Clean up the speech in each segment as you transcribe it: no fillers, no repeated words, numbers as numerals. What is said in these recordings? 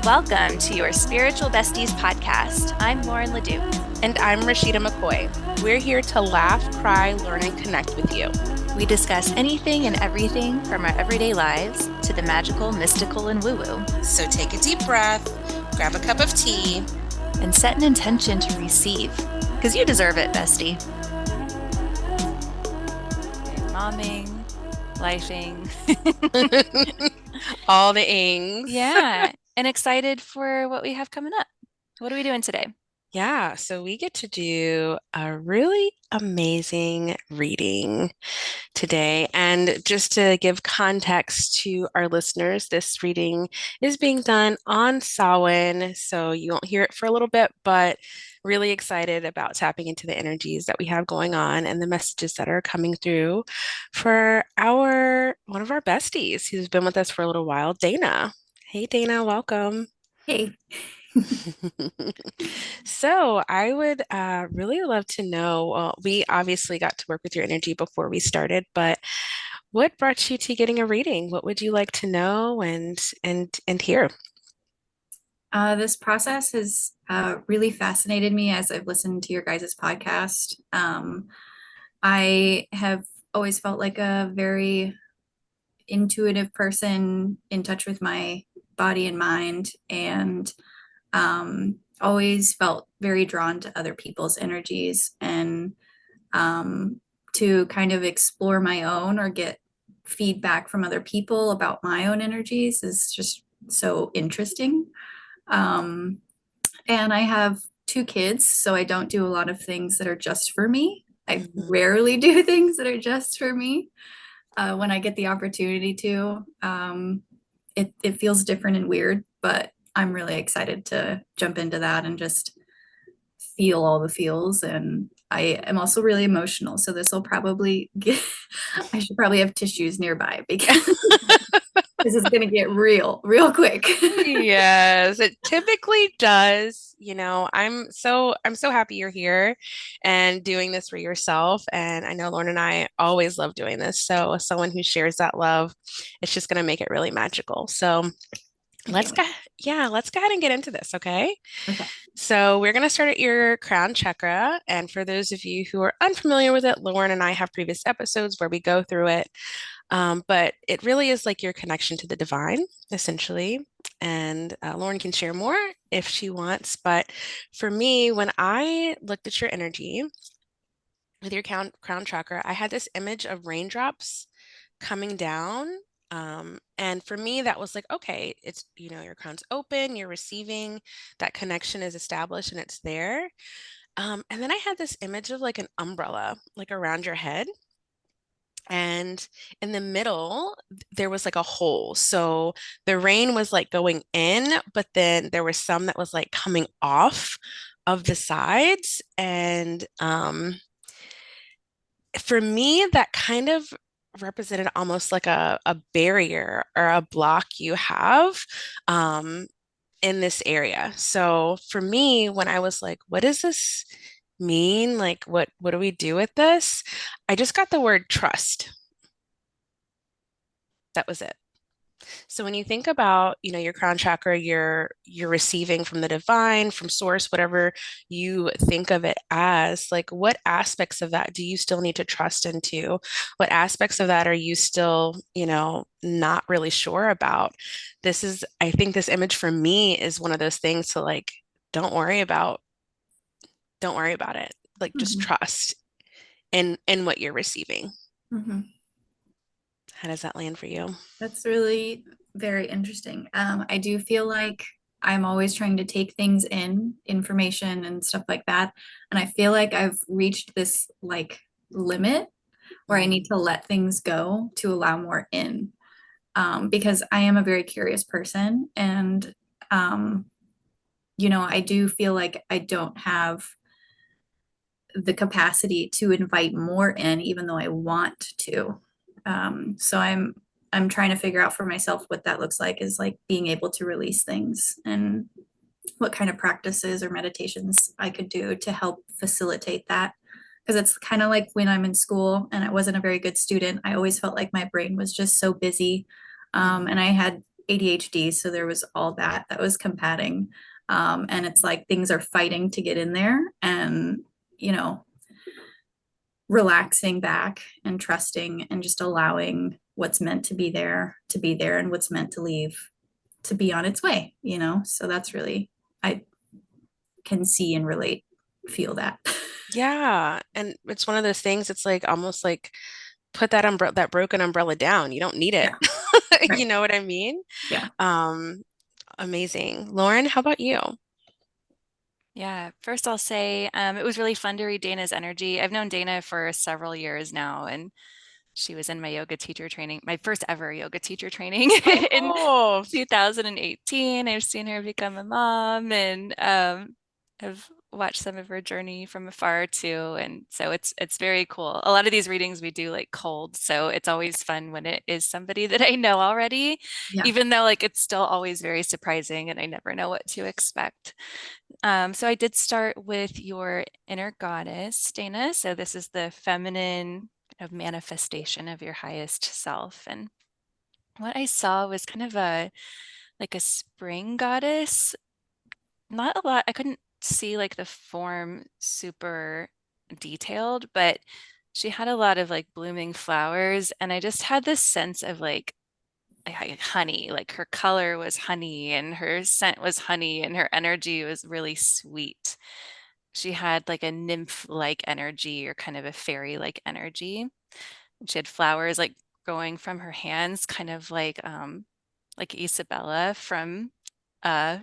Welcome to Your Spiritual Besties podcast. I'm Lauren Leduc. And I'm Rashida McCoy. We're here to laugh, cry, learn, and connect with you. We discuss anything and everything from our everyday lives to the magical, mystical, and woo-woo. So take a deep breath, grab a cup of tea, and set an intention to receive, because you deserve it, bestie. Momming, lifing. All the ings. Yeah, and excited for what we have coming up. What are we doing today? Yeah, so we get to do a really amazing reading today. And just to give context to our listeners, this reading is being done on Samhain, so you won't hear it for a little bit, but really excited about tapping into the energies that we have going on and the messages that are coming through for one of our besties who's been with us for a little while, Dana. Hey, Dana, welcome. Hey. So I would really love to know, well, we obviously got to work with your energy before we started, but what brought you to getting a reading? What would you like to know and hear? This process has really fascinated me as I've listened to your guys' podcast. I have always felt like a very intuitive person in touch with my body and mind, and always felt very drawn to other people's energies, and to kind of explore my own or get feedback from other people about my own energies is just so interesting. And I have 2 kids, so I don't do a lot of things that are just for me. I rarely do things that are just for me. When I get the opportunity to, it feels different and weird, but I'm really excited to jump into that and just feel all the feels. And I am also really emotional, so this will probably I should probably have tissues nearby because this is going to get real quick. Yes, it typically does. I'm so happy you're here and doing this for yourself. And I know Lauren and I always love doing this. So as someone who shares that love, it's just going to make it really magical. So let's go ahead and get into this, okay? Okay. So we're going to start at your crown chakra. And for those of you who are unfamiliar with it, Lauren and I have previous episodes where we go through it. But it really is like your connection to the divine, essentially. And Lauren can share more if she wants. But for me, when I looked at your energy with your crown chakra, I had this image of raindrops coming down. And for me, that was like, okay, it's, your crown's open, you're receiving, that connection is established and it's there. And then I had this image of like an umbrella, like around your head. And in the middle, there was like a hole. So the rain was like going in, but then there was some that was like coming off of the sides. And for me, that kind of represented almost like a barrier or a block you have in this area. So for me, when I was like, what does this mean? Like, what do we do with this? I just got the word trust. That was it. So when you think about, your crown chakra, you're receiving from the divine, from source, whatever you think of it as, like what aspects of that do you still need to trust into? What aspects of that are you still, not really sure about? I think this image for me is one of those things to like, don't worry about it. Like just trust in what you're receiving. Mm-hmm. How does that land for you? That's really very interesting. I do feel like I'm always trying to take things in, information and stuff like that. And I feel like I've reached this like limit where I need to let things go to allow more in. Because I am a very curious person. And, I do feel like I don't have the capacity to invite more in, even though I want to. So I'm trying to figure out for myself what that looks like, is like being able to release things, and what kind of practices or meditations I could do to help facilitate that. Because it's kind of like when I'm in school and I wasn't a very good student, I always felt like my brain was just so busy. And I had ADHD, so there was all that was combating. And it's like things are fighting to get in there, and you know, relaxing back and trusting and just allowing what's meant to be there, and what's meant to leave to be on its way, you know? So that's really, I can see and relate, feel that. Yeah. And it's one of those things, it's like almost like put that umbrella, that broken umbrella down. You don't need it. Yeah, You right. know what I mean? Yeah. Um, Amazing. Lauren, how about you? Yeah, first I'll say it was really fun to read Dana's energy. I've known Dana for several years now, and she was in my yoga teacher training, my first ever yoga teacher training Oh, in cool. 2018. I've seen her become a mom, and have watched some of her journey from afar too. And so it's very cool. A lot of these readings we do like cold, so it's always fun when it is somebody that I know already, Yeah. even though like it's still always very surprising and I never know what to expect. So I did start with your inner goddess, Dana. So this is the feminine kind of manifestation of your highest self. And what I saw was kind of a like a spring goddess. Not a lot. I couldn't see like the form super detailed, but she had a lot of like blooming flowers. And I just had this sense of like honey, like her color was honey and her scent was honey and her energy was really sweet. She had like a nymph-like energy or kind of a fairy-like energy. She had flowers like growing from her hands, kind of like Isabella uh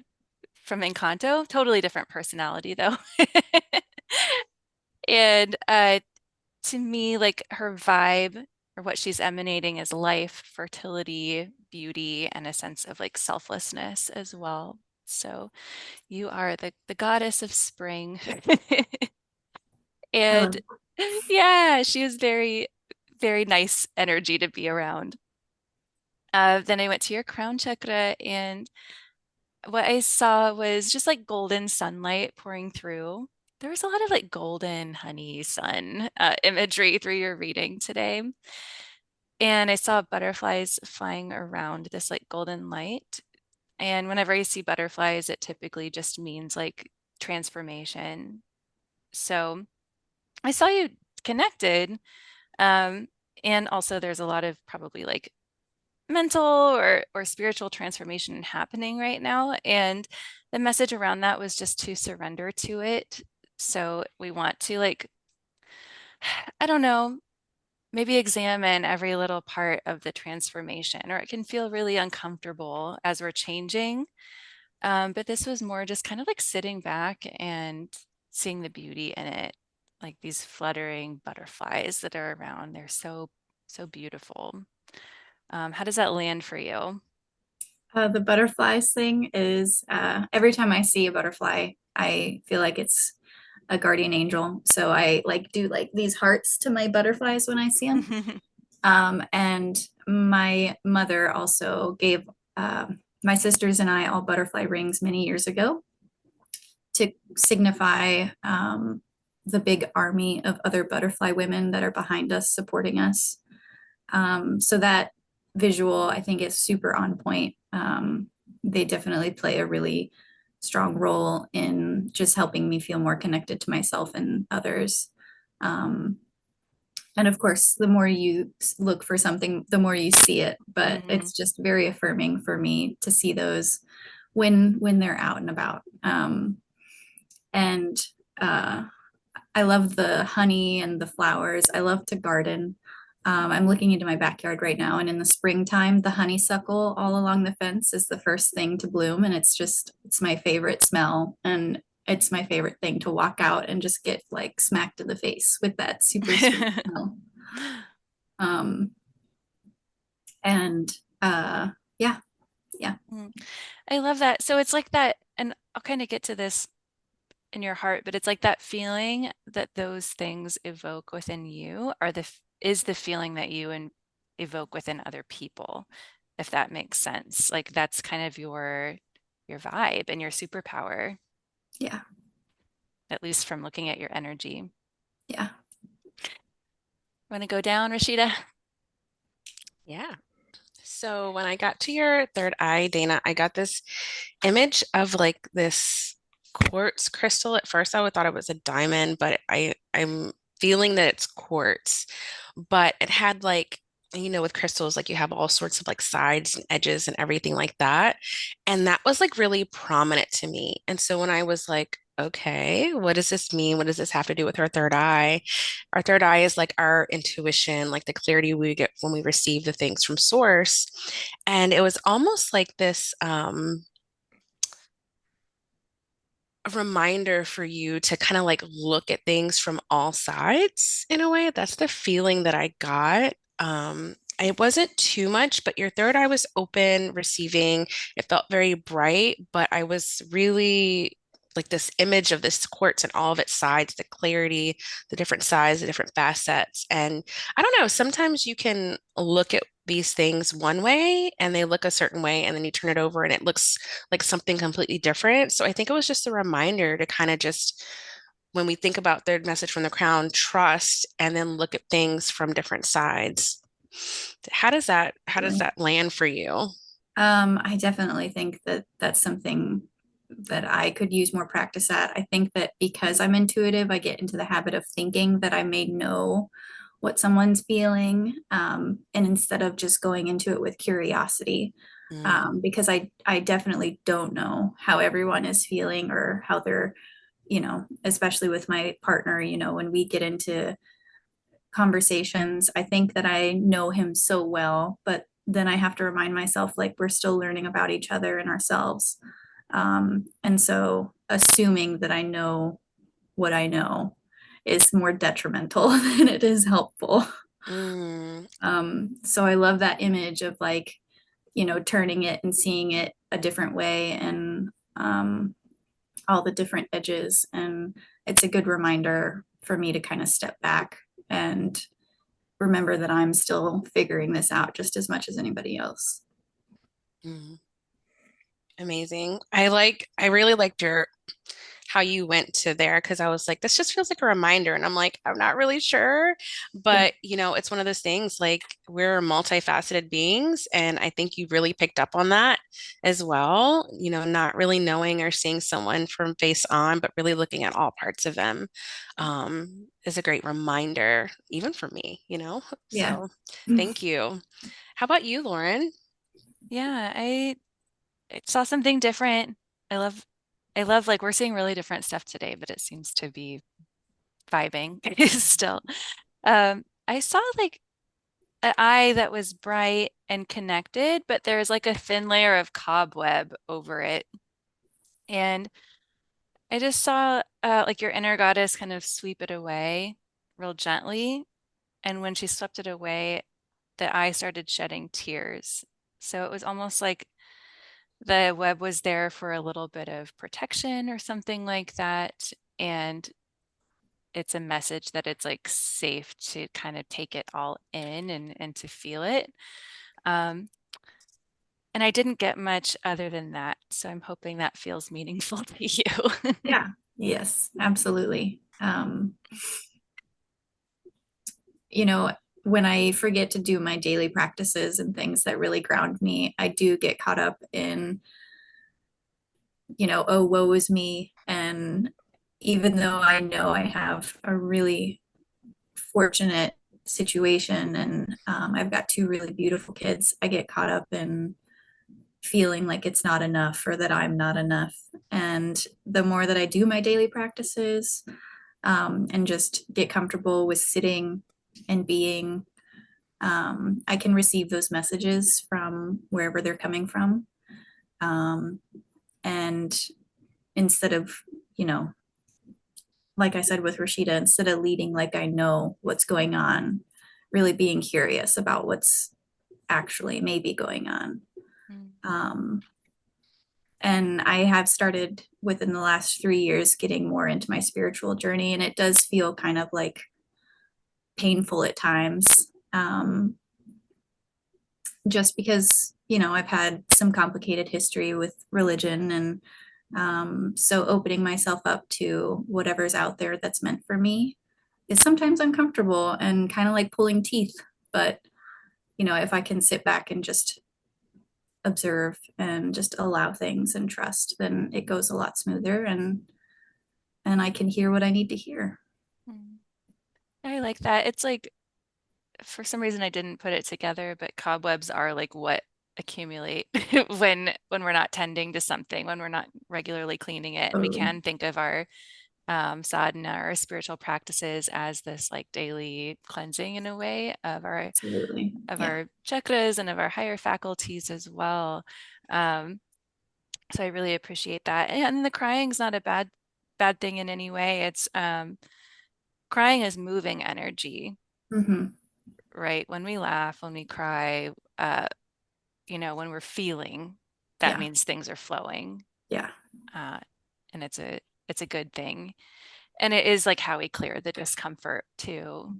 from Encanto. Totally different personality though. And to me, like her vibe or what she's emanating is life, fertility, beauty, and a sense of like selflessness as well. So you are the goddess of spring. I love And it. yeah, she is very, very nice energy to be around. Then I went to your crown chakra, and what I saw was just like golden sunlight pouring through. There was a lot of like golden honey sun imagery through your reading today. And I saw butterflies flying around this like golden light. And whenever I see butterflies, it typically just means like transformation. So I saw you connected. Um, and also there's a lot of probably like mental or spiritual transformation happening right now. And the message around that was just to surrender to it. So we want to like, I don't know, maybe examine every little part of the transformation, or it can feel really uncomfortable as we're changing. But this was more just kind of like sitting back and seeing the beauty in it, like these fluttering butterflies that are around. They're so, so beautiful. How does that land for you? The butterflies thing is, every time I see a butterfly, I feel like it's a guardian angel. So I like do like these hearts to my butterflies when I see them. And my mother also gave my sisters and I all butterfly rings many years ago to signify the big army of other butterfly women that are behind us, supporting us. So that visual, I think, is super on point. They definitely play a really strong role in just helping me feel more connected to myself and others. Um, and of course, the more you look for something, the more you see it. But Mhm. it's just very affirming for me to see those when they're out and about. And uh, I love the honey and the flowers. I love to garden. I'm looking into my backyard right now, and in the springtime, the honeysuckle all along the fence is the first thing to bloom, and it's my favorite smell, and it's my favorite thing to walk out and just get like smacked in the face with that super sweet smell. Um, and yeah, yeah, Mm. I love that. So it's like that, and I'll kind of get to this in your heart, but it's like that feeling that those things evoke within you are is the feeling that you evoke within other people, if that makes sense. Like that's kind of your vibe and your superpower, yeah, at least from looking at your energy. yeah. Want to go down, Rashida? Yeah. So when I got to your third eye, Dana, I got this image of like this quartz crystal. At first, I would thought it was a diamond, but I'm feeling that it's quartz. But it had like, with crystals, like you have all sorts of like sides and edges and everything like that. And that was like really prominent to me. And so when I was like, okay, what does this mean? What does this have to do with our third eye? Our third eye is like our intuition, like the clarity we get when we receive the things from source. And it was almost like this a reminder for you to kind of like look at things from all sides in a way. That's the feeling that I got. It wasn't too much, but your third eye was open, receiving. It felt very bright, but I was really like this image of this quartz and all of its sides, the clarity, the different sides, the different facets. And I don't know, sometimes you can look at these things one way and they look a certain way, and then you turn it over and it looks like something completely different. So I think it was just a reminder to kind of just, when we think about third message from the crown, trust and then look at things from different sides. How does that land for you? I definitely think that that's something that I could use more practice at. I think that because I'm intuitive, I get into the habit of thinking that I may know what someone's feeling, and instead of just going into it with curiosity, Mm, because I definitely don't know how everyone is feeling or how they're, especially with my partner, when we get into conversations. I think that I know him so well, but then I have to remind myself like we're still learning about each other and ourselves. And so assuming that I know what I know is more detrimental than it is helpful. mm, So I love that image of like, turning it and seeing it a different way, and all the different edges. And it's a good reminder for me to kind of step back and remember that I'm still figuring this out just as much as anybody else. mm. Amazing. I really liked your how you went to there, because I was like, this just feels like a reminder. And I'm like, I'm not really sure. Yeah. But, it's one of those things like we're multifaceted beings. And I think you really picked up on that as well. Not really knowing or seeing someone from face on, but really looking at all parts of them is a great reminder, even for me. Yeah. So thank you. How about you, Lauren? Yeah, I saw something different. I love I love like we're seeing really different stuff today, but it seems to be vibing still. I saw like an eye that was bright and connected, but there's like a thin layer of cobweb over it. And I just saw like your inner goddess kind of sweep it away real gently. And when she swept it away, the eye started shedding tears. So it was almost like the web was there for a little bit of protection or something like that. And it's a message that it's like safe to kind of take it all in and to feel it. Um, and I didn't get much other than that. So I'm hoping that feels meaningful to you. Yeah. Yes, absolutely. You know, when I forget to do my daily practices and things that really ground me, I do get caught up in, oh, woe is me. And even though I know I have a really fortunate situation, and I've got two really beautiful kids, I get caught up in feeling like it's not enough or that I'm not enough. And the more that I do my daily practices, and just get comfortable with sitting and being, I can receive those messages from wherever they're coming from. Um, and instead of, you know, like I said with Rashida, instead of leading like I know what's going on, really being curious about what's actually maybe going on. Mm. Um, and I have started within the last 3 years getting more into my spiritual journey, and it does feel kind of like painful at times, just because I've had some complicated history with religion, and so opening myself up to whatever's out there that's meant for me is sometimes uncomfortable and kind of like pulling teeth. But if I can sit back and just observe and just allow things and trust, then it goes a lot smoother, and I can hear what I need to hear. Mm. I like that. It's like, for some reason I didn't put it together, but cobwebs are like what accumulate when we're not tending to something, when we're not regularly cleaning it. And we Totally. can think of our sadhana, our spiritual practices, as this like daily cleansing in a way Absolutely. of Yeah. our chakras and of our higher faculties as well. Um, so I really appreciate that. And the crying's not a bad thing in any way. It's crying is moving energy, Hmm. right? When we laugh, when we cry, when we're feeling, that Yeah. means things are flowing. Yeah. Uh, and it's a good thing. And it is like how we clear the discomfort too.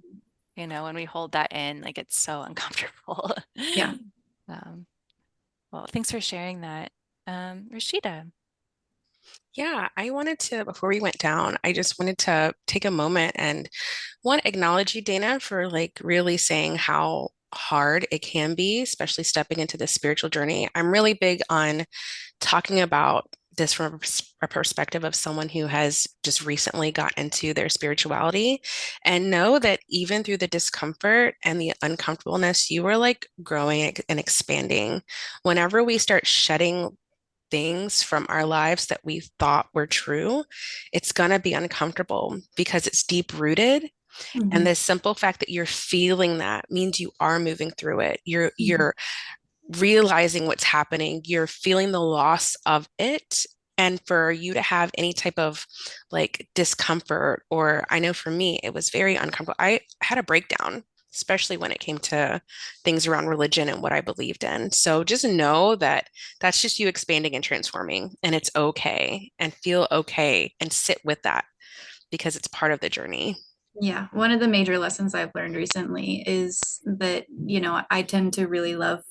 When we hold that in, like it's so uncomfortable. Yeah. Um, well, thanks for sharing that. Rashida. Yeah, I wanted to, before we went down, I just wanted to take a moment and one, acknowledge you, Dana, for like really saying how hard it can be, especially stepping into the spiritual journey. I'm really big on talking about this from a perspective of someone who has just recently got into their spirituality and know that even through the discomfort and the uncomfortableness, you are like growing and expanding. Whenever we start shedding things from our lives that we thought were true, it's going to be uncomfortable because it's deep rooted. And Hmm. the simple fact that you're feeling that means you are moving through it. You're Hmm. you're realizing what's happening, you're feeling the loss of it. And for you to have any type of like discomfort, or I know for me, it was very uncomfortable. I had a breakdown, especially when it came to things around religion and what I believed in. So just know that that's just you expanding and transforming, and it's okay, and feel okay and sit with that because it's part of the journey. Yeah. One of the major lessons I've learned recently is that, I tend to really love,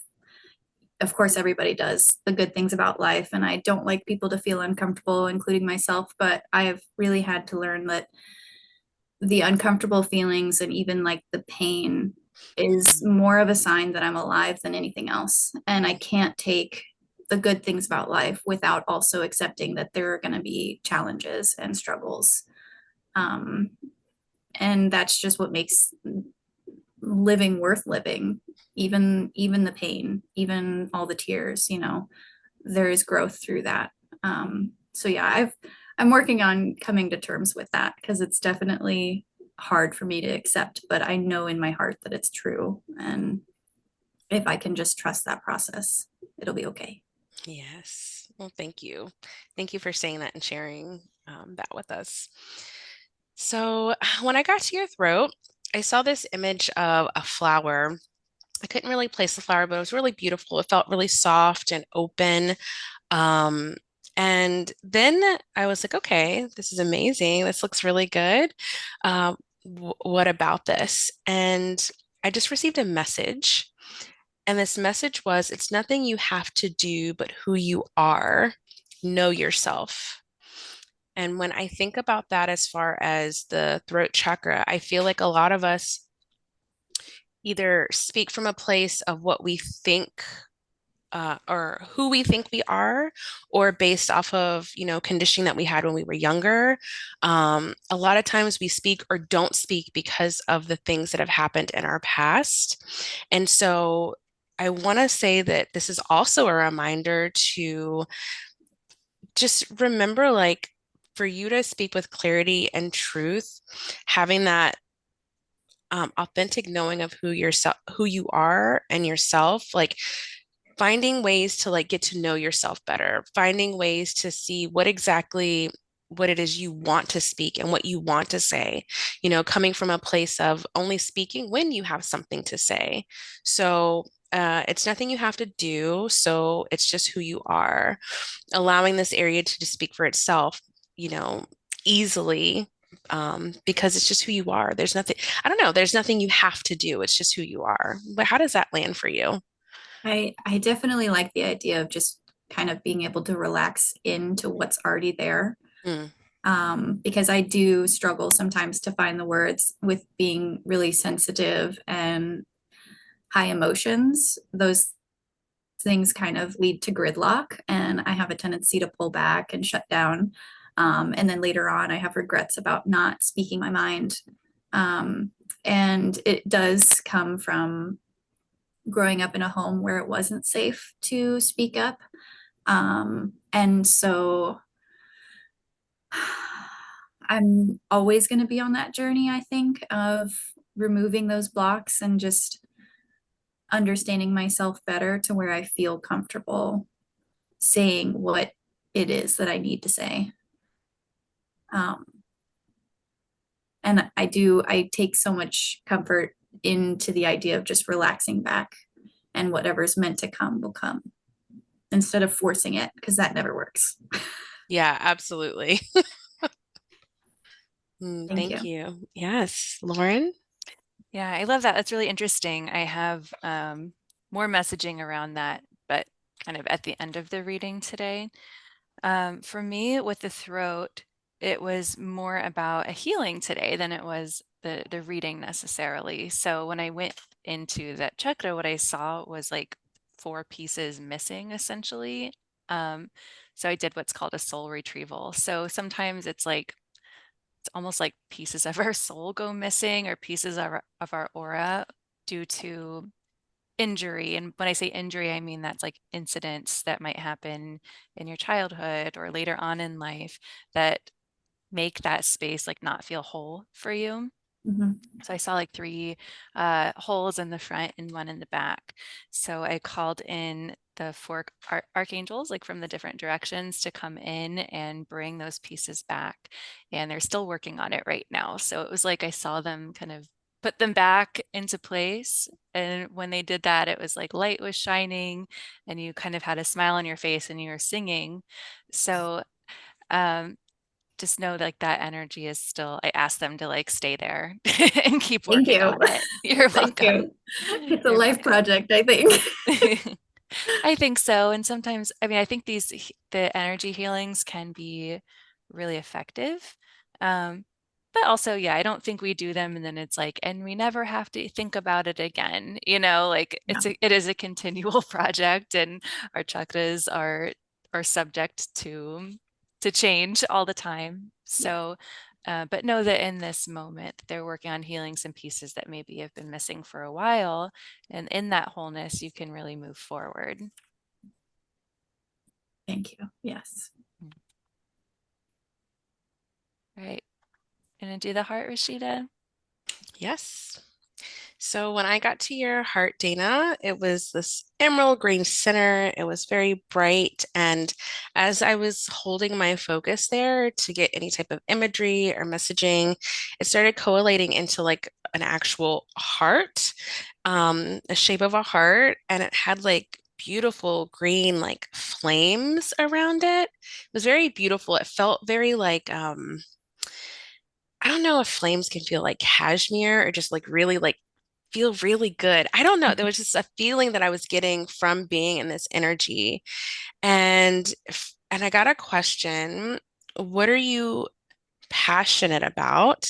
of course, everybody does, the good things about life. And I don't like people to feel uncomfortable, including myself. But I have really had to learn that the uncomfortable feelings and even like the pain is Mhm. more of a sign that I'm alive than anything else. And I can't take the good things about life without also accepting that there are going to be challenges and struggles. Um, and that's just what makes living worth living. Even the pain, even all the tears, there is growth through that. So yeah, I'm working on coming to terms with that because it's definitely hard for me to accept, but I know in my heart that it's true. And if I can just trust that process, it'll be okay. Yes. Well, thank you. Thank you for saying that and sharing that with us. So, when I got to your throat, I saw this image of a flower. I couldn't really place the flower, but it was really beautiful. It felt really soft and open. Um, and then I was like, okay, this is amazing. This looks really good. What about this? And I just received a message. And this message was, it's nothing you have to do, but who you are. Know yourself. And when I think about that as far as the throat chakra, I feel like a lot of us either speak from a place of what we think or who we think we are, or based off of, conditioning that we had when we were younger. A lot of times we speak or don't speak because of the things that have happened in our past. And so I want to say that this is also a reminder to just remember, like, for you to speak with clarity and truth, having that authentic knowing of who you are and yourself, like finding ways to like get to know yourself better, finding ways to see what it is you want to speak and what you want to say, coming from a place of only speaking when you have something to say. So it's nothing you have to do. So it's just who you are, allowing this area to just speak for itself, you know, easily, because it's just who you are. There's nothing, I don't know, there's nothing you have to do. It's just who you are. But how does that land for you? I definitely like the idea of just kind of being able to relax into what's already there. Mm, Because I do struggle sometimes to find the words with being really sensitive and high emotions. Those things kind of lead to gridlock, and I have a tendency to pull back and shut down. And then later on, I have regrets about not speaking my mind. Um, and it does come from growing up in a home where it wasn't safe to speak up. And so I'm always going to be on that journey, I think, of removing those blocks and just understanding myself better to where I feel comfortable saying what it is that I need to say. Um, and I take so much comfort into the idea of just relaxing back, and whatever's meant to come will come instead of forcing it, because that never works. Yeah, absolutely. Thank Thank you. you. Yes, Lauren? Yeah, I love that. That's really interesting. I have more messaging around that, but kind of at the end of the reading today. For me, with the throat, it was more about a healing today than it was the reading necessarily. So when I went into that chakra, what I saw was like four pieces missing essentially. Um, so I did what's called a soul retrieval. So sometimes it's almost like pieces of our soul go missing, or pieces of our aura due to injury. And when I say injury, I mean that's like incidents that might happen in your childhood or later on in life that make that space like not feel whole for you. Mhm. So I saw like three holes in the front and one in the back. So I called in the four archangels, like from the different directions, to come in and bring those pieces back. And they're still working on it right now. So it was like I saw them kind of put them back into place. And when they did that, it was like light was shining and you kind of had a smile on your face and you were singing. So um, just know like that energy is still, I asked them to like stay there and keep Thank working you. on it. You're Thank welcome. you. It's a You're life welcome. project, I think. I think so. And sometimes, I mean, I think the energy healings can be really effective. Um, but also, yeah, I don't think we do them and then it's like, and we never have to think about it again. Like Yeah. it is a continual project, and our chakras are subject to change all the time. Yeah. So, but know that in this moment, they're working on healing some pieces that maybe have been missing for a while. And in that wholeness, you can really move forward. Thank you. Yes. All right. Gonna do the heart, Rashida. Yes. So when I got to your heart, Dana, it was this emerald green center. It was very bright. And as I was holding my focus there to get any type of imagery or messaging, it started collating into like an actual heart, a shape of a heart. And it had like beautiful green like flames around it. It was very beautiful. It felt very like I don't know if flames can feel like cashmere or just like really like feel really good. I don't know. There was just a feeling that I was getting from being in this energy. And I got a question. What are you passionate about?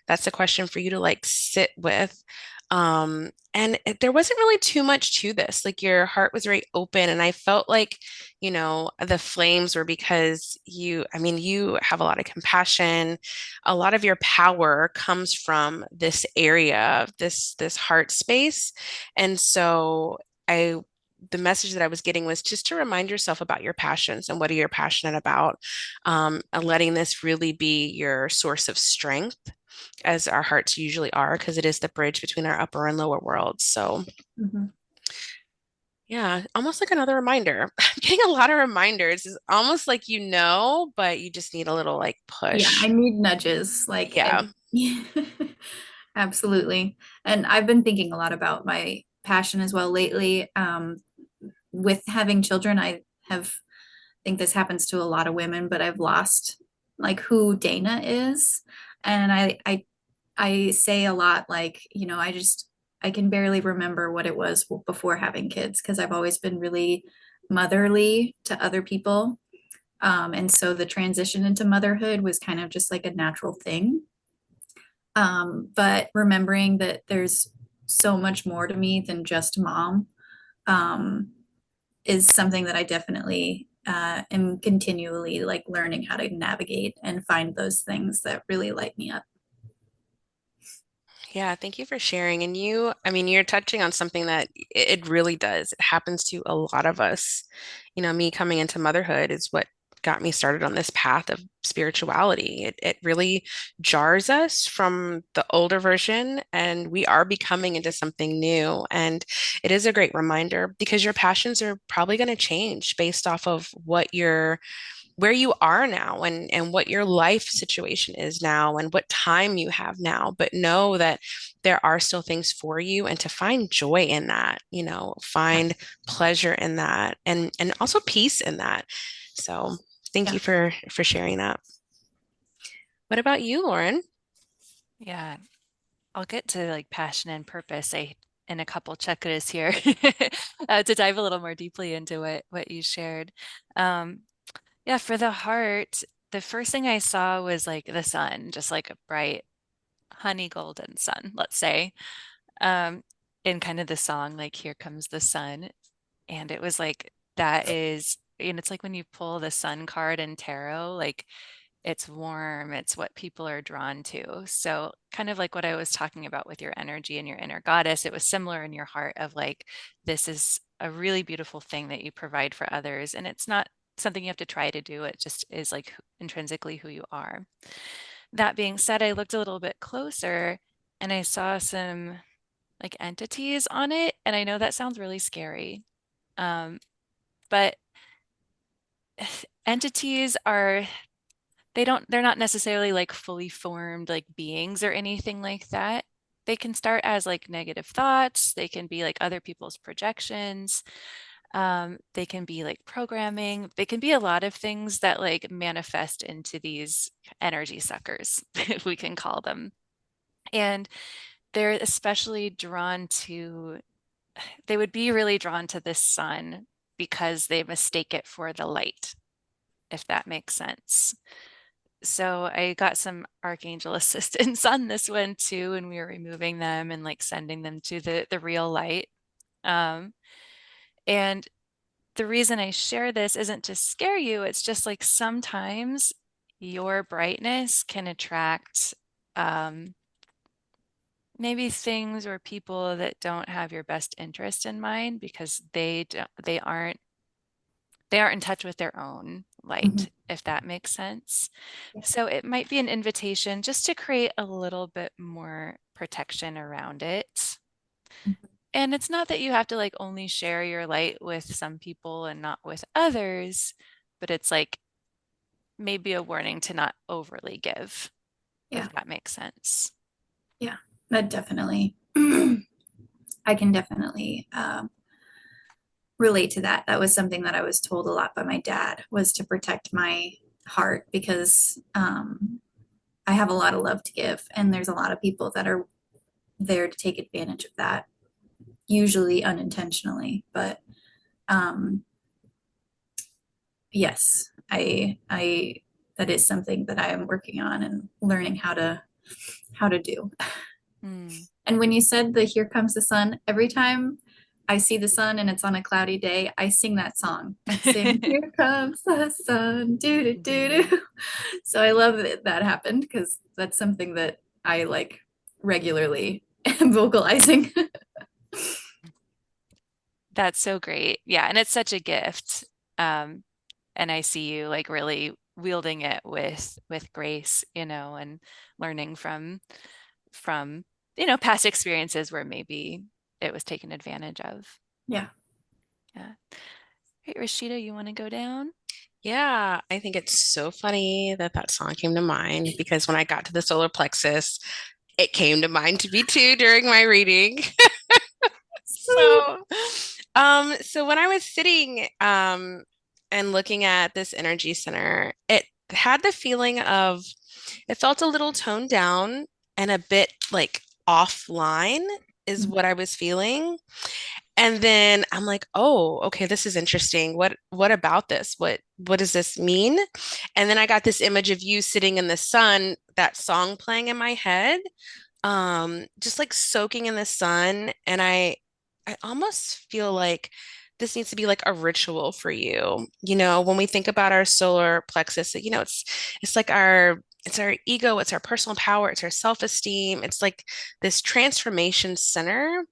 That's a question for you to like sit with. There wasn't really too much to this. Like your heart was very open, and I felt like, the flames were because I mean, you have a lot of compassion. A lot of your power comes from this area, this heart space. And so I the message that I was getting was just to remind yourself about your passions and what are you passionate about, and letting this really be your source of strength, as our hearts usually are, because it is the bridge between our upper and lower worlds. So, Mhm. yeah, almost like another reminder. I'm getting a lot of reminders. It's almost like but you just need a little like Yeah, I push. need nudges. Yeah. Absolutely. And I've been thinking a lot about my passion as well lately. With having children, have think this happens to a lot of women, but I've lost like who Dana is. And I say a lot like, I can barely remember what it was before having kids, because I've always been really motherly to other people. And so the transition into motherhood was kind of just like a natural thing. But remembering that there's so much more to me than just mom. Um, is something that I definitely am continually like learning how to navigate and find those things that really light me up. Yeah, thank you for sharing. And I mean, you're touching on something that it really does. It happens to a lot of us. Me coming into motherhood is what got me started on this path of spirituality. It really jars us from the older version, and we are becoming into something new. And it is a great reminder because your passions are probably going to change based off of where you are now and what your life situation is now and what time you have now, but know that there are still things for you and to find joy in that, find pleasure in that and also peace in that. So thank you Yeah. for sharing that. What about you, Lauren? Yeah, I'll get to like passion and purpose in a couple chakras here to dive a little more deeply into what you shared. Um, yeah, for the heart, the first thing I saw was like the sun, just like a bright honey golden sun, let's say. In kind of the song, like Here Comes the Sun. And it was like that is, and it's like when you pull the sun card in tarot, like it's warm, it's what people are drawn to. So kind of like what I was talking about with your energy and your inner goddess, it was similar in your heart of like, this is a really beautiful thing that you provide for others. And it's not something you have to try to do. It just is like intrinsically who you are. That being said, I looked a little bit closer and I saw some like entities on it. And I know that sounds really scary. But entities are they're not necessarily like fully formed like beings or anything like that. They can start as like negative thoughts. They can be like other people's projections. They can be like programming. They can be a lot of things that like manifest into these energy suckers, if we can call them. And they're especially drawn to, they would be really drawn to this sun because they mistake it for the light, if that makes sense. So I got some archangel assistance on this one too, and we were removing them and like sending them to the real light. Um, and the reason I share this isn't to scare you, it's just like sometimes your brightness can attract um, maybe things or people that don't have your best interest in mind because they aren't in touch with their own Mhm. light, if that makes sense. Yeah. So it might be an invitation just to create a little bit more protection around it. Mhm. And it's not that you have to like only share your light with some people and not with others, but it's like maybe a warning to not overly give, if Yeah. that makes sense. Yeah. That definitely, I can definitely relate to that. That was something that I was told a lot by my dad was to protect my heart because I have a lot of love to give, and there's a lot of people that are there to take advantage of that, usually unintentionally. But um, yes, I that is something that I am working on and learning how to do. Mm. And when you said the Here Comes the Sun, every time I see the sun and it's on a cloudy day, I sing that song. I sing, Here comes the sun, do do do Mhm. do. So I love that that happened because that's something that I like regularly am vocalizing. That's so great. Yeah, and it's such a gift. Um, and I see you like really wielding it with grace, and learning from past experiences where maybe it was taken advantage of. Yeah. Yeah. Hey, Rashida, you want to go down? Yeah, I think it's so funny that that song came to mind because when I got to the solar plexus, it came to mind to me too during my reading. Sweet. So when I was sitting and looking at this energy center, it had the feeling of it felt a little toned down and a bit like offline is what I was feeling. And then I'm like, oh, okay, this is interesting. What about this? What does this mean? And then I got this image of you sitting in the sun, that song playing in my head, just like soaking in the sun. And I almost feel like this needs to be like a ritual for you. You know, when we think about our solar plexus, you know, it's like it's our ego, it's our personal power, it's our self-esteem. It's like this transformation center.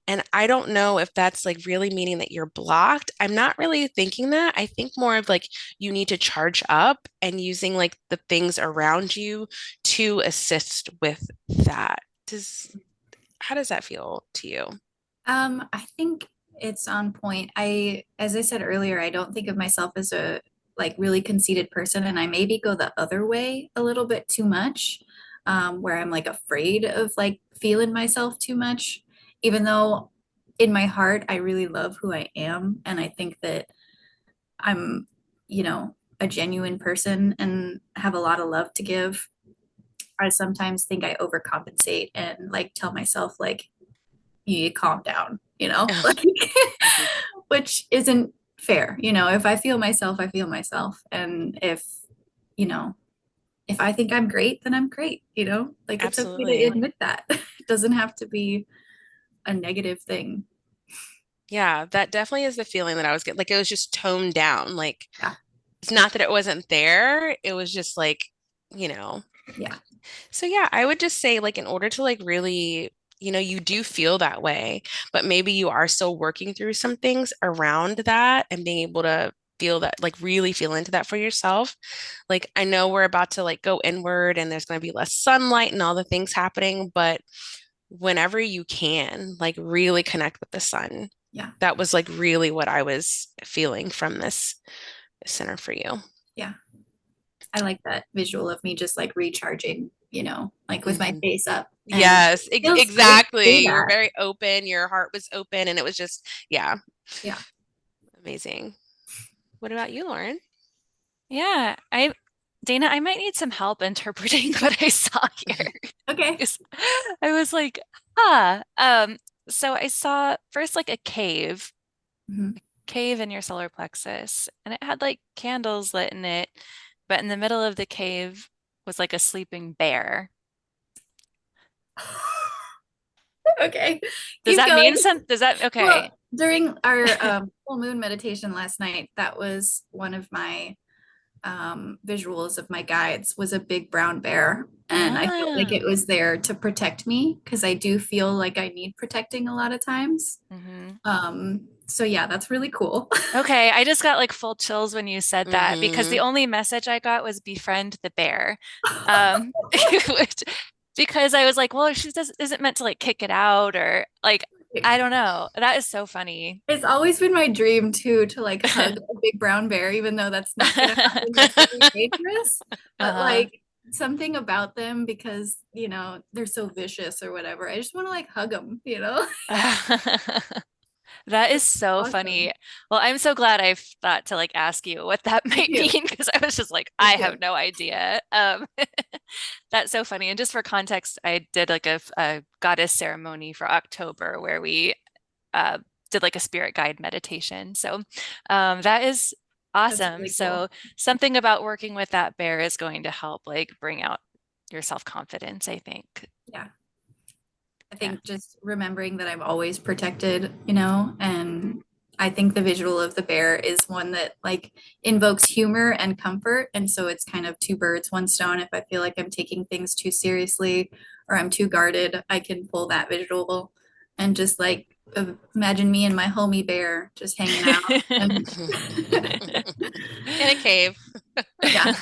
And I don't know if that's like really meaning that you're blocked. I'm not really thinking that. I think more of like you need to charge up and using like the things around you to assist with that. How does that feel to you? I think it's on point. As I said earlier, I don't think of myself as a like really conceited person, and I maybe go the other way a little bit too much, where I'm like afraid of like feeling myself too much, even though in my heart I really love who I am, and I think that I'm, a genuine person and have a lot of love to give. I sometimes think I overcompensate and like tell myself like you need to calm down, like Mhm. which isn't fair. If I feel myself, I feel myself. And you know, if I think I'm great, then I'm great, like it's okay to Absolutely. admit that. It doesn't have to be a negative thing. Yeah, that definitely is the feeling that I was getting. Like it was just toned down. Like Yeah. it's not that it wasn't there. It was just like, you know. Yeah. So yeah, I would just say like in order to like really, you know, you do feel that way, but maybe you are still working through some things around that and being able to feel that, like really feel into that for yourself. Like I know we're about to like go inward and there's going to be less sunlight and all the things happening, but whenever you can, like really connect with the sun. Yeah. That was like really what I was feeling from this center for you. Yeah. I like that visual of me just like recharging, like with my Mhm. face up. And Yes, it feels great to exactly. do You were that. very open, your heart was open, and it was just, yeah, Yeah. amazing. What about you, Lauren? Yeah, Dana, I might need some help interpreting what I saw here. Okay. 'Cause I was like, huh. So I saw first like a Mhm. cave in your solar plexus, and it had like candles lit in it, but in the middle of the cave was like a sleeping bear. Okay. Does Keep that going. mean something? Does that, okay. Well, during our full moon meditation last night, that was one of my visuals of my guides was a big brown bear. And I felt like it Oh. was there to protect me because I do feel like I need protecting a lot of times. Hmm. So yeah, that's really cool. Okay, I just got like full chills when you said that because the Mm-hmm. only message I got was befriend the bear. Um, which, because I was like, well, she does, isn't meant to like kick it out or like, I don't know. That is so funny. It's always been my dream too to like hug a big brown bear, even though that's not gonna happen. That's really dangerous. But Uh-huh. like something about them because they're so vicious or whatever. I just want to like hug them. That is That's so funny. awesome. Well, I'm so glad I thought to like ask you what that Me might too. mean because I was just like, Me I too. have no idea. That's so funny. And just for context, I did like a goddess ceremony for October where we uh, did like a spirit guide meditation. So that is That's awesome. really cool. So something about working with that bear is going to help like bring out your self-confidence, I think. Yeah. I Yeah. think just remembering that I'm always protected, Mhm. and I think the visual of the bear is one that like invokes humor and comfort. And so it's kind of two birds, one stone. If I feel like I'm taking things too seriously or I'm too guarded, I can pull that visual and just like imagine me and my homie bear just hanging out. And In a cave. yeah,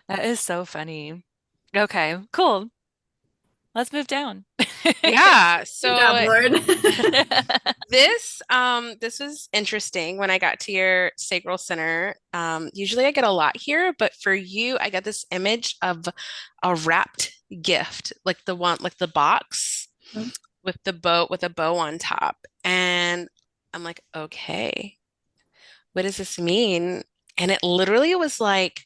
That is so funny. Okay, cool. Let's move down. Yeah. good job, So Lauren. this was interesting when I got to your sacral center. Usually I get a lot here, but for you, I got this image of a wrapped gift, like the one, like the box with a bow on top. And I'm like, okay, what does this mean? And it literally was like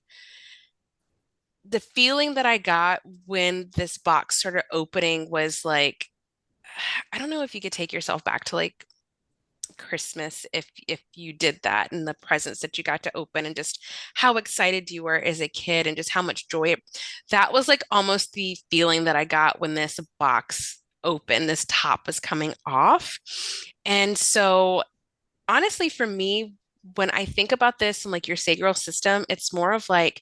the feeling that I got when this box started opening was like, I don't know if you could take yourself back to like Christmas if you did that and the presents that you got to open and just how excited you were as a kid and just how much joy that was like almost the feeling that I got when this box opened, this top was coming off. And so honestly, for me, when I think about this and like your sacral system, it's more of like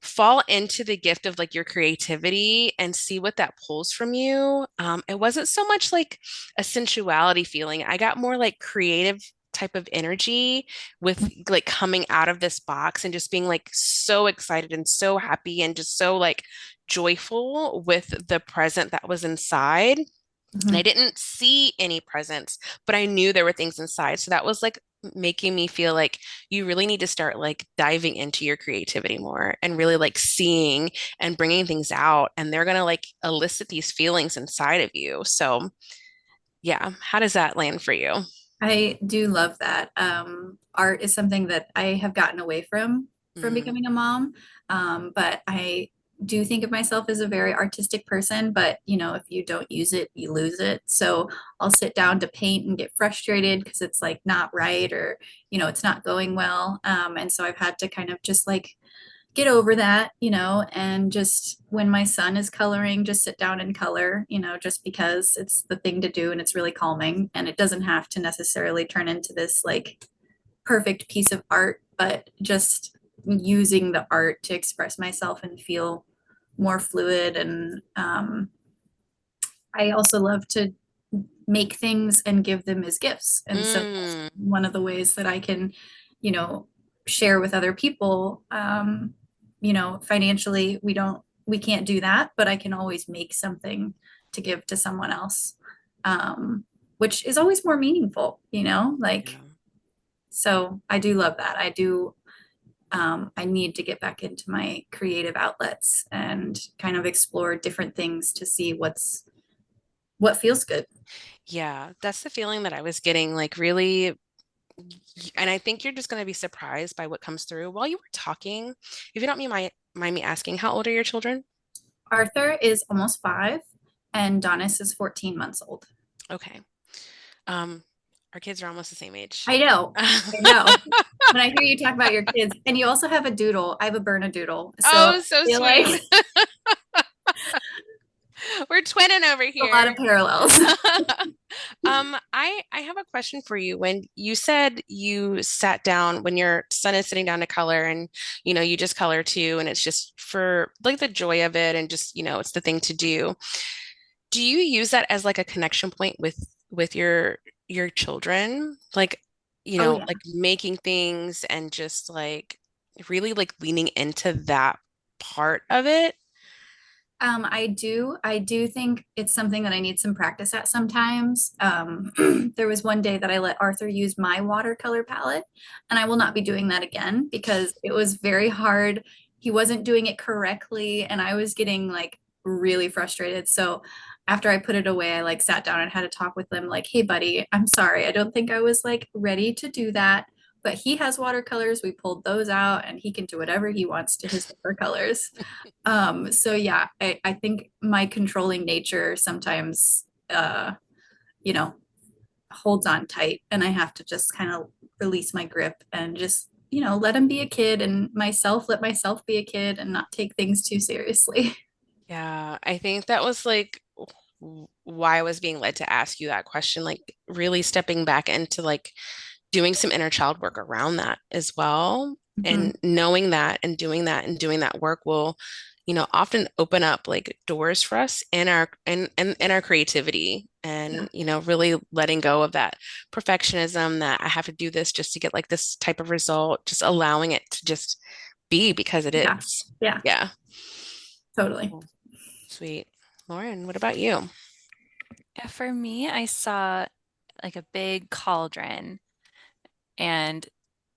fall into the gift of like your creativity and see what that pulls from you. It wasn't so much like a sensuality feeling. I got more like creative type of energy with like coming out of this box and just being like so excited and so happy and just so like joyful with the present that was inside. And I Mhm. didn't see any presents, but I knew there were things inside. So that was like making me feel like you really need to start like diving into your creativity more and really like seeing and bringing things out. And they're going to like elicit these feelings inside of you. So, yeah, how does that land for you? I do love that. Art is something that I have gotten away from Mm, becoming a mom. But I do think of myself as a very artistic person, but you know, if you don't use it, you lose it. So I'll sit down to paint and get frustrated because it's like not right or, you know, it's not going well. And so I've had to kind of just like get over that, you know, and just when my son is coloring, just sit down and color, you know, just because it's the thing to do and it's really calming and it doesn't have to necessarily turn into this like perfect piece of art, but just using the art to express myself and feel more fluid. And I also love to make things and give them as gifts. And so that's mm, one of the ways that I can, you know, share with other people. You know, financially, we can't do that, but I can always make something to give to someone else, which is always more meaningful, you know, like, yeah. so I do love that. I do. I need to get back into my creative outlets and kind of explore different things to see what feels good. Yeah, that's the feeling that I was getting, like really, and I think you're just going to be surprised by what comes through while you were talking. If you don't mind me asking, how old are your children? Arthur is almost 5 and Donis is 14 months old. Okay. Um, our kids are almost the same age. I know. I know. When I hear you talk about your kids, and you also have a doodle, I have a Bernedoodle. So Oh, so I feel like sweet. We're twinning over a lot of here. parallels. I have a question for you. When you said you sat down, when your son is sitting down to color and you just color too, and it's just for like the joy of it and just, it's the thing to do. Do you use that as like a connection point with your children? Like, Oh yeah. like making things and just like really like leaning into that part of it? I do think it's something that I need some practice at sometimes. There was one day that I let Arthur use my watercolor palette, and I will not be doing that again because it was very hard. He wasn't doing it correctly, and I was getting like really frustrated. So after I put it away, I like sat down and had a talk with him, like, "Hey, buddy, I'm sorry. I don't think I was like ready to do that." But he has watercolors. We pulled those out, and he can do whatever he wants to his watercolors. So yeah, I think my controlling nature sometimes, you know, holds on tight and I have to just kind of release my grip and just, you know, let him be a kid and let myself be a kid and not take things too seriously. Yeah, I think that was like why I was being led to ask you that question, like really stepping back into like doing some inner child work around that as well. Mhm. And knowing that and doing that work will, often open up like doors for us in our creativity Yeah. and, really letting go of that perfectionism that I have to do this just to get like this type of result, just allowing it to just be because it Yeah. is. Yeah, Yeah. totally. Cool. Sweet. Lauren, what about you? Yeah, for me, I saw like a big cauldron, and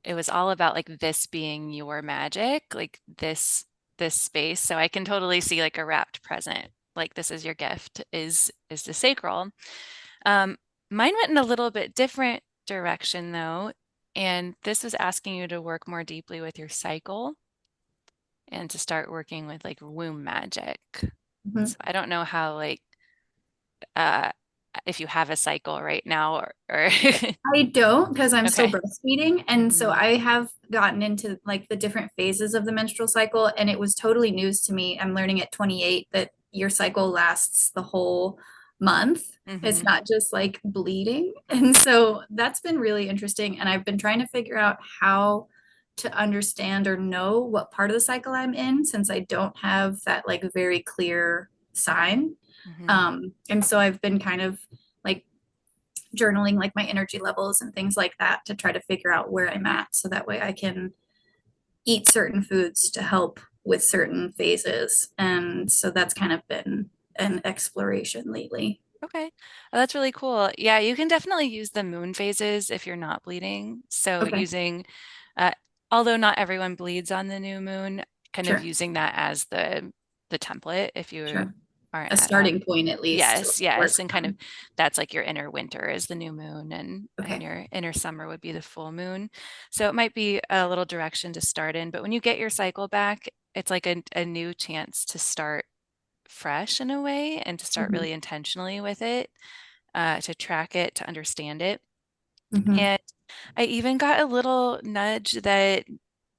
it was all about like this being your magic, like this space. So I can totally see like a wrapped present, like this is your gift, is the sacral. Um, Mine went in a little bit different direction though, and this was asking you to work more deeply with your cycle and to start working with like womb magic. Mhm. So I don't know how like uh if you have a cycle right now or I don't because I'm still okay. breastfeeding. And so Mm, I have gotten into like the different phases of the menstrual cycle, and it was totally news to me. I'm learning at 28 that your cycle lasts the whole month. It's Mm-hmm. not just like bleeding. And so that's been really interesting. And I've been trying to figure out how to understand or know what part of the cycle I'm in, since I don't have that like very clear sign. Mm-hmm. And so I've been kind of like journaling like my energy levels and things like that to try to figure out where I'm at, so that way I can eat certain foods to help with certain phases. And so that's kind of been an exploration lately. Okay. Oh, that's really cool. Yeah, you can definitely use the moon phases if you're not bleeding. So Okay, using, uh, although not everyone bleeds on the new moon, kind of sure, using that as the template if you sure. aren't A at all. starting point at least to Yes, work yes, and kind of from. that's like your inner winter is the new moon, and Okay. your inner summer would be the full moon. So it might be a little direction to start in, but when you get your cycle back, it's like a new chance to start fresh in a way and to start Mm-hmm. really intentionally with it, to track it, to understand it. Mm-hmm. And I even got a little nudge that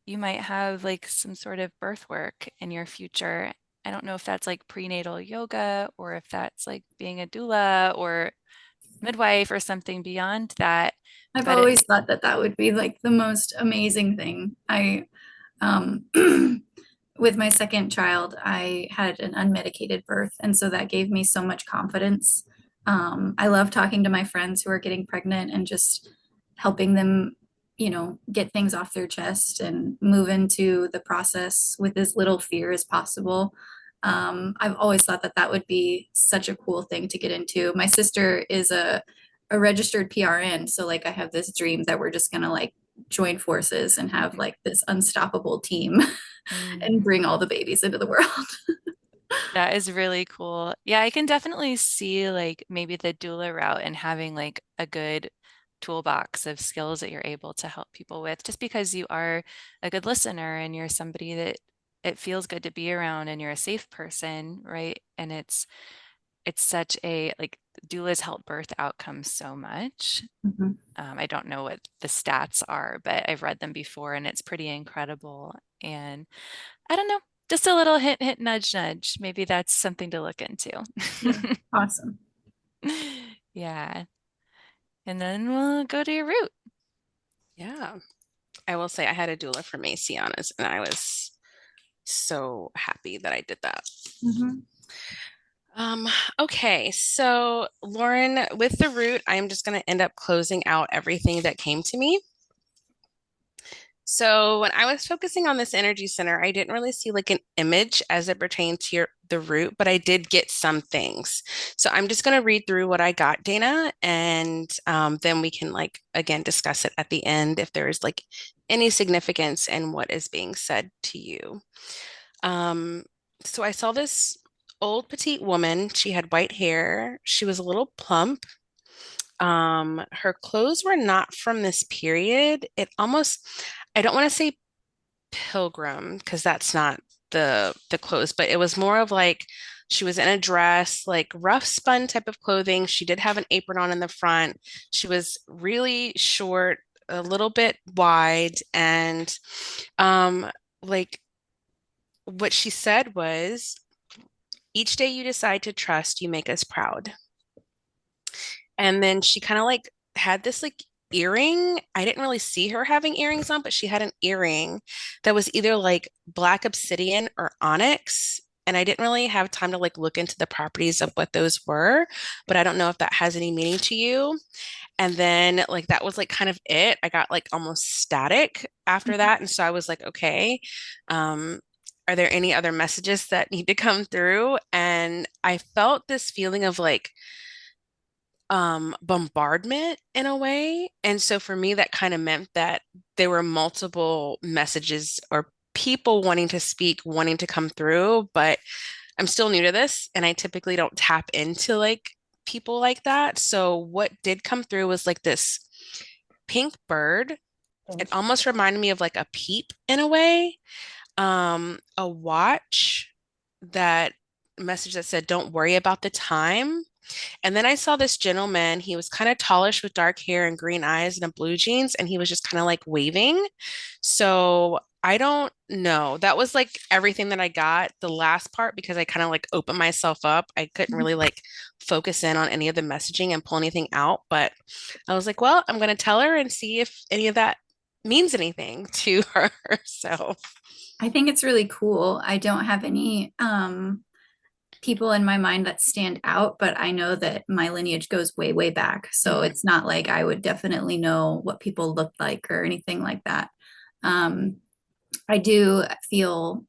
you might have like some sort of birth work in your future. I don't know if that's like prenatal yoga or if that's like being a doula or midwife or something beyond that. I've But it, always thought that that would be like the most amazing thing. Um, with my second child, I had an unmedicated birth. And so that gave me so much confidence. I love talking to my friends who are getting pregnant and just helping them, get things off their chest and move into the process with as little fear as possible. I've always thought that that would be such a cool thing to get into. My sister is a registered PRN. So like I have this dream that we're just gonna like join forces and have Mhm. like this unstoppable team and Mm. bring all the babies into the world. That is really cool. Yeah, I can definitely see like maybe the doula route and having like a good toolbox of skills that you're able to help people with just because you are a good listener and you're somebody that it feels good to be around and you're a safe person, right? And it's such a like doulas help birth outcomes so much. Mhm. I don't know what the stats are, but I've read them before and it's pretty incredible. And I don't know, just a little hint, hint, nudge, nudge. Maybe that's something to look into. Yeah, awesome. Yeah. And then we'll go to your root. Yeah. I will say I had a doula for Macyana's and I was so happy that I did that. Mhm. Um, okay, so Lauren, with the root, I'm just going to end up closing out everything that came to me. So when I was focusing on this energy center, I didn't really see like an image as it pertained to the root, but I did get some things. So I'm just going to read through what I got, Dana, and then we can like again discuss it at the end if there is like any significance in what is being said to you. Um, so I saw this old petite woman. She had white hair. She was a little plump. Her clothes were not from this period. It almost, I don't want to say pilgrim because that's not the clothes, but it was more of like she was in a dress, like rough spun type of clothing. She did have an apron on in the front. She was really short, a little bit wide, and um, like what she said was, each day you decide to trust, you make us proud. And then she kind of like had this like earring. I didn't really see her having earrings on, but she had an earring that was either like black obsidian or onyx. And I didn't really have time to like look into the properties of what those were, but I don't know if that has any meaning to you. And then like that was like kind of it. I got like almost static after Mhm. that. And so I was like, okay, um, are there any other messages that need to come through? And I felt this feeling of like bombardment in a way. And so for me, that kind of meant that there were multiple messages or people wanting to speak, wanting to come through, but I'm still new to this and I typically don't tap into like people like that. So what did come through was like this pink bird. It almost reminded me of like a peep in a way. A watch that message that said, "Don't worry about the time." And then I saw this gentleman. He was kind of tallish with dark hair and green eyes and a blue jeans, and he was just kind of like waving. So I don't know. That was like everything that I got, the last part, because I kind of like opened myself up. I couldn't really like focus in on any of the messaging and pull anything out. But I was like, well, I'm going to tell her and see if any of that means anything to her. So, I think it's really cool. I don't have any people in my mind that stand out, but I know that my lineage goes way, way back. So mhm. it's not like I would definitely know what people look like or anything like that. Um, I do feel,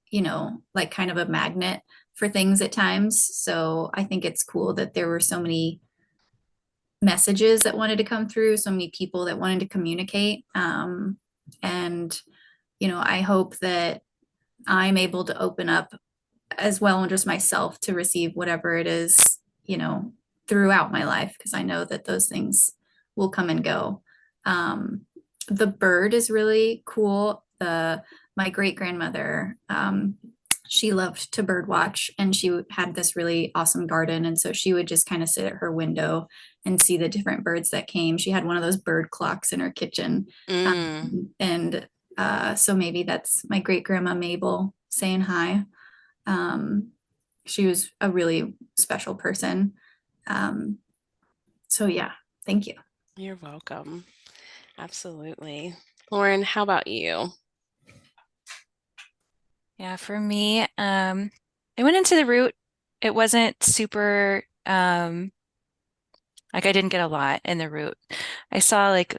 like kind of a magnet for things at times. So I think it's cool that there were so many messages that wanted to come through, so many people that wanted to communicate. And, I hope that I'm able to open up as well and just myself to receive whatever it is, you know, throughout my life, because I know that those things will come and go. Um, the bird is really cool. My great grandmother, she loved to bird watch, and she had this really awesome garden, and so she would just kind of sit at her window and see the different birds that came. She had one of those bird clocks in her kitchen, Mm, and so maybe that's my great grandma Mabel saying hi. Um, she was a really special person. Um, so yeah, thank you. you're welcome. Absolutely. Lauren, how about you? Yeah, for me, I went into the root. It wasn't super, like I didn't get a lot in the root. I saw like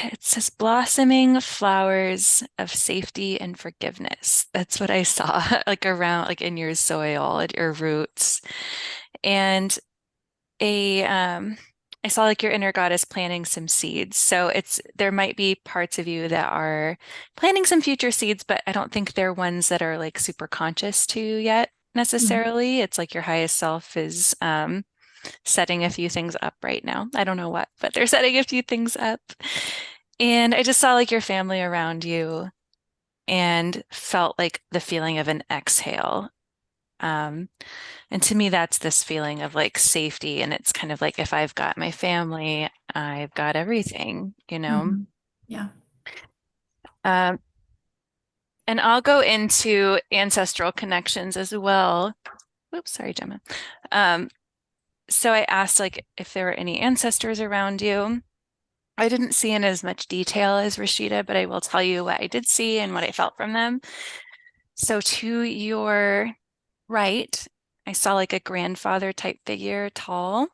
it says blossoming flowers of safety and forgiveness. That's what I saw, like around, like in your soil, at your roots. And a I saw like your inner goddess planting some seeds. So there might be parts of you that are planting some future seeds, but I don't think they're ones that are like super conscious to you yet Mhm. necessarily. It's like your highest self is setting a few things up right now. I don't know what, but they're setting a few things up. And I just saw like your family around you and felt like the feeling of an exhale. Um, and to me, that's this feeling of like safety. And it's kind of like if I've got my family, I've got everything, you know? Mhm. Yeah. Um, and I'll go into ancestral connections as well. Oops, sorry, Gemma. Um, so I asked like if there were any ancestors around you. I didn't see in as much detail as Rashida, but I will tell you what I did see and what I felt from them. So to your right, I saw like a grandfather type figure, tall.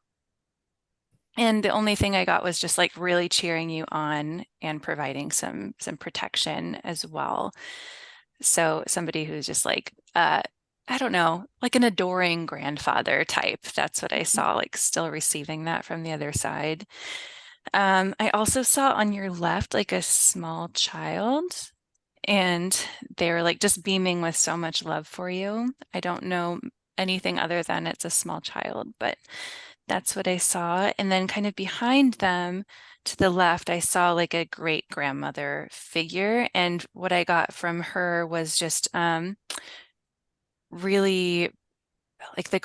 And the only thing I got was just like really cheering you on and providing some protection as well. So somebody who's just like I don't know, like an adoring grandfather type. That's what I saw, like still receiving that from the other side. I also saw on your left like a small child, and they were like just beaming with so much love for you. I don't know anything other than it's a small child, but that's what I saw. And then kind of behind them to the left, I saw like a great grandmother figure. And what I got from her was just really like the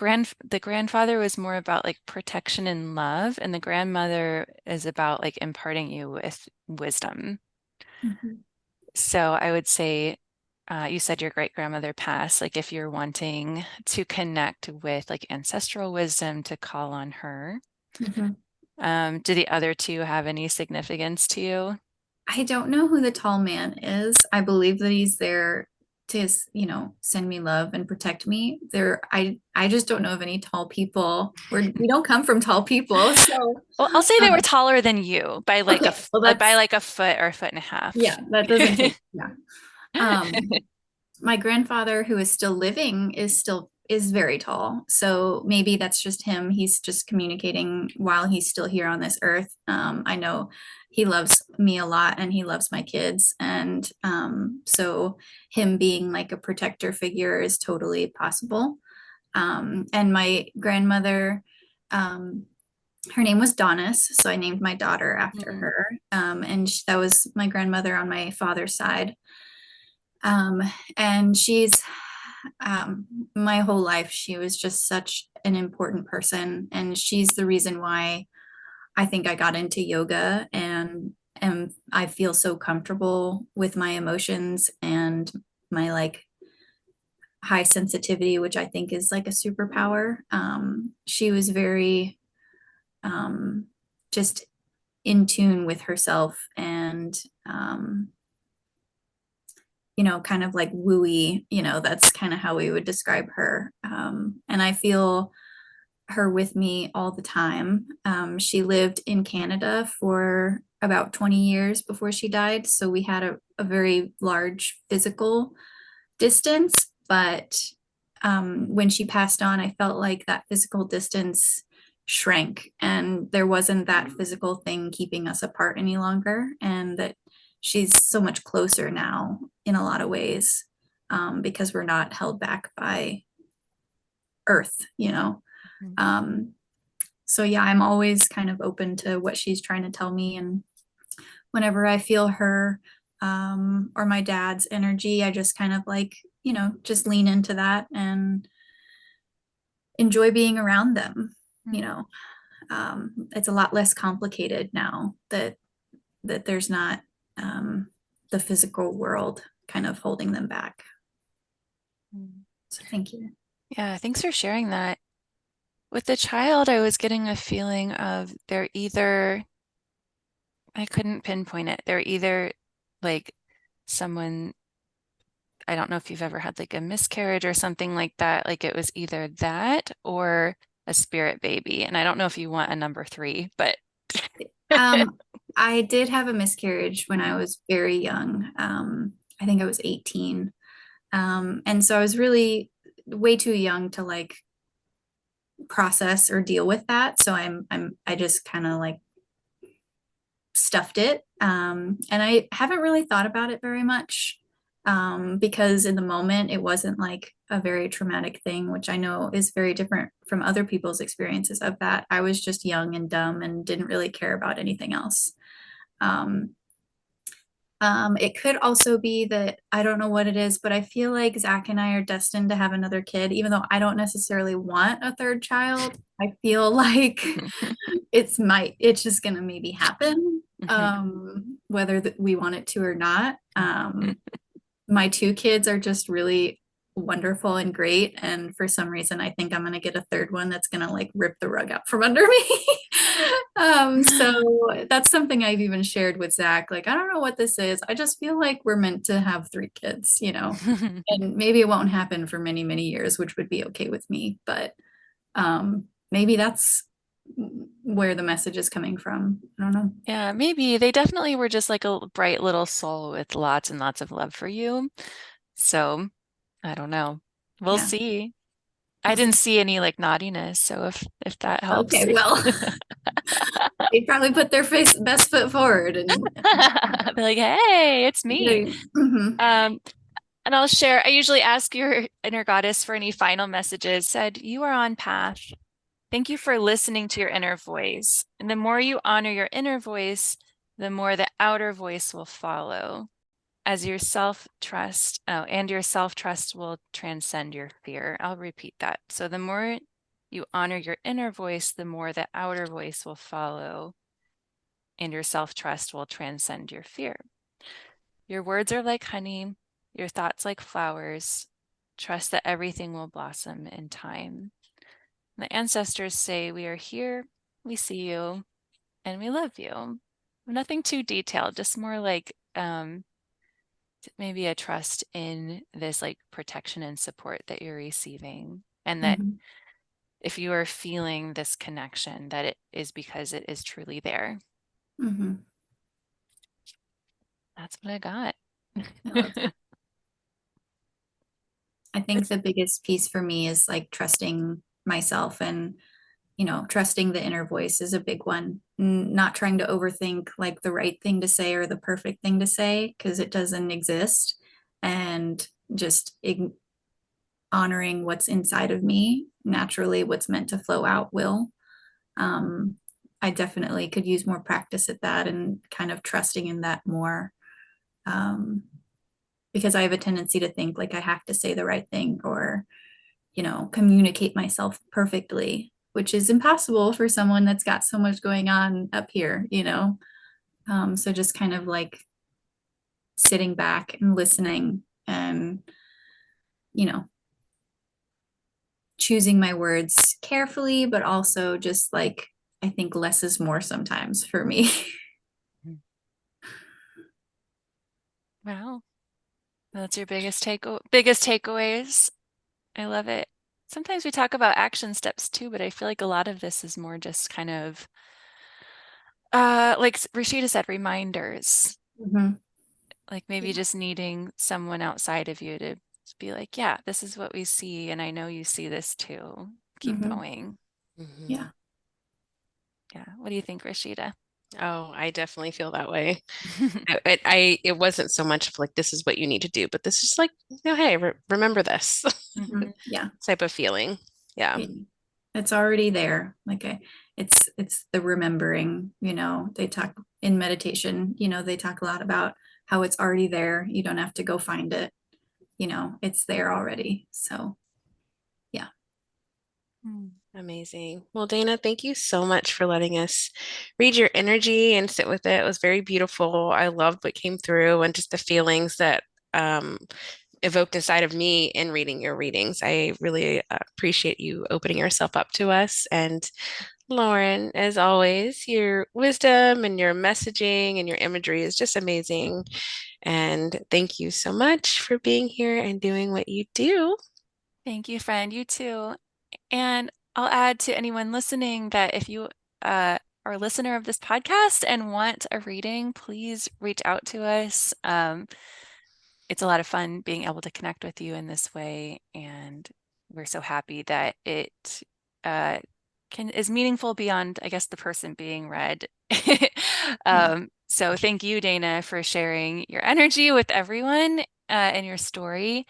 grandfather was more about like protection and love, and the grandmother is about like imparting you with wisdom. Mhm. So I would say, you said your great grandmother passed. Like if you're wanting to connect with like ancestral wisdom, to call on her. Mhm. Do the other two have any significance to you? I don't know who the tall man is. I believe that he's there to, send me love and protect me. I just don't know of any tall people. We don't come from tall people. So, Well, I'll say they were um, taller than you by like okay. Well, by that's, like a foot or a foot and a yeah, half. that doesn't take, yeah. My grandfather, who is still living, is very tall, so maybe that's just him. He's just communicating while he's still here on this earth. I know he loves me a lot, and he loves my kids, and so him being like a protector figure is totally possible. And my grandmother, um, her name was Donis, so I named my daughter after Mm, her. And that was my grandmother on my father's side. Um, and um, my whole life, she was just such an important person. And she's the reason why I think I got into yoga I feel so comfortable with my emotions and my like high sensitivity, which I think is like a superpower. She was very um, just in tune with herself and kind of like wooey, that's kind of how we would describe her. And I feel her with me all the time. She lived in Canada for about 20 years before she died. So we had a very large physical distance, but when she passed on, I felt like that physical distance shrank and there wasn't that physical thing keeping us apart any longer. And that she's so much closer now in a lot of ways because we're not held back by Earth. Mhm. So yeah, I'm always kind of open to what she's trying to tell me. And whenever I feel her or my dad's energy, I just kind of like, just lean into that and enjoy being around them. You know, it's a lot less complicated now that there's not the physical world kind of holding them back. Mm. So thank you. Yeah, thanks for sharing that. With the child, I was getting a feeling of I couldn't pinpoint it. They're either like someone, I don't know if you've ever had like a miscarriage or something like that. Like it was either that or a spirit baby. And I don't know if you want a number three, but Um, I did have a miscarriage when I was very young. I think I was 18. And so I was really way too young to like process or deal with that. So I just kind of like stuffed it. And I haven't really thought about it very much because in the moment it wasn't like a very traumatic thing, which I know is very different from other people's experiences of that. I was just young and dumb and didn't really care about anything else. Um, it could also be that I don't know what it is, but I feel like Zach and I are destined to have another kid, even though I don't necessarily want a third child. I feel like it's just gonna maybe happen, whether we want it to or not. My two kids are just really wonderful and great, and for some reason I think I'm gonna get a third one that's gonna like rip the rug out from under me. So that's something I've even shared with Zach. Like, I don't know what this is. I just feel like we're meant to have three kids, and maybe it won't happen for many, many years, which would be okay with me. But maybe that's where the message is coming from. I don't know. Yeah, maybe they definitely were just like a bright little soul with lots and lots of love for you. So I don't know. We'll Yeah, see. I we'll didn't see. see any like naughtiness, so if that helps. Okay, well, they probably put their best foot forward and They're like, hey, it's me. Mhm. Um, and I'll share. I usually ask your inner goddess for any final messages. Said, you are on path. Thank you for listening to your inner voice. And the more you honor your inner voice, the more the outer voice will follow. As your self-trust, and your self-trust will transcend your fear. I'll repeat that. So the more you honor your inner voice, the more the outer voice will follow, and your self-trust will transcend your fear. Your words are like honey, your thoughts like flowers. Trust that everything will blossom in time. The ancestors say, we are here, we see you, and we love you. Nothing too detailed, just more like maybe a trust in this like protection and support that you're receiving. And that Mhm. if you are feeling this connection, that it is because it is truly there. Mhm. That's what I got. I love that. I think the biggest piece for me is like trusting myself and trusting the inner voice is a big one. Not trying to overthink like the right thing to say or the perfect thing to say because it doesn't exist, and just honoring what's inside of me. Naturally, what's meant to flow out will. Um, I definitely could use more practice at that and kind of trusting in that more. Um, because I have a tendency to think like I have to say the right thing or communicate myself perfectly, which is impossible for someone that's got so much going on up here. So just kind of like sitting back and listening and, you know, choosing my words carefully, but also just like, I think less is more sometimes for me. Wow. That's your biggest takeaways. I love it. Sometimes we talk about action steps too, but I feel like a lot of this is more just kind of like Rashida said, reminders. Mhm. Like maybe Yeah. just needing someone outside of you to be like, yeah, this is what we see, and I know you see this too. Keep Mhm. going. Mhm. Yeah. Yeah. What do you think, Rashida? Oh, I definitely feel that way. It wasn't so much of like this is what you need to do, but this is like, hey, remember this Mhm. Yeah. type of feeling. Yeah. It's already there. It's the remembering, they talk in meditation, they talk a lot about how it's already there. You don't have to go find it. It's there already. So, yeah. Mm. Amazing. Well, Dana, thank you so much for letting us read your energy and sit with it. It was very beautiful. I loved what came through and just the feelings that um, evoked inside of me in reading your readings. I really appreciate you opening yourself up to us. And Lauren, as always, your wisdom and your messaging and your imagery is just amazing. And thank you so much for being here and doing what you do. Thank you, friend. You too. And I'll add to anyone listening that if you are a listener of this podcast and want a reading, please reach out to us. It's a lot of fun being able to connect with you in this way, and we're so happy that it uh, is meaningful beyond, I guess, the person being read. Yeah. So thank you, Dana, for sharing your energy with everyone and your story.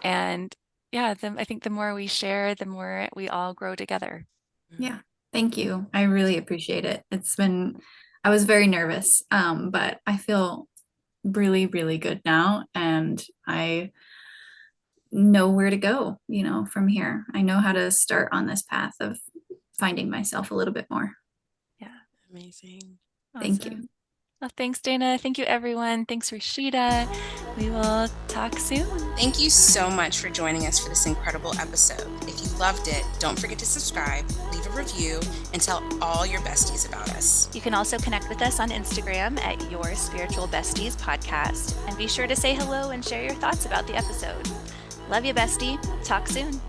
And yeah, I think the more we share, the more we all grow together. Yeah. Thank you. I really appreciate it. I was very nervous, but I feel really, really good now. And I know where to go, from here. I know how to start on this path of finding myself a little bit more. Yeah, Amazing. Thank you. awesome. Well, thanks, Dana. Thank you, everyone. Thanks, Rashida. We will talk soon. Thank you so much for joining us for this incredible episode. If you loved it, don't forget to subscribe, leave a review, and tell all your besties about us. You can also connect with us on Instagram at yourspiritualbestiespodcast. And be sure to say hello and share your thoughts about the episode. Love you, bestie. Talk soon.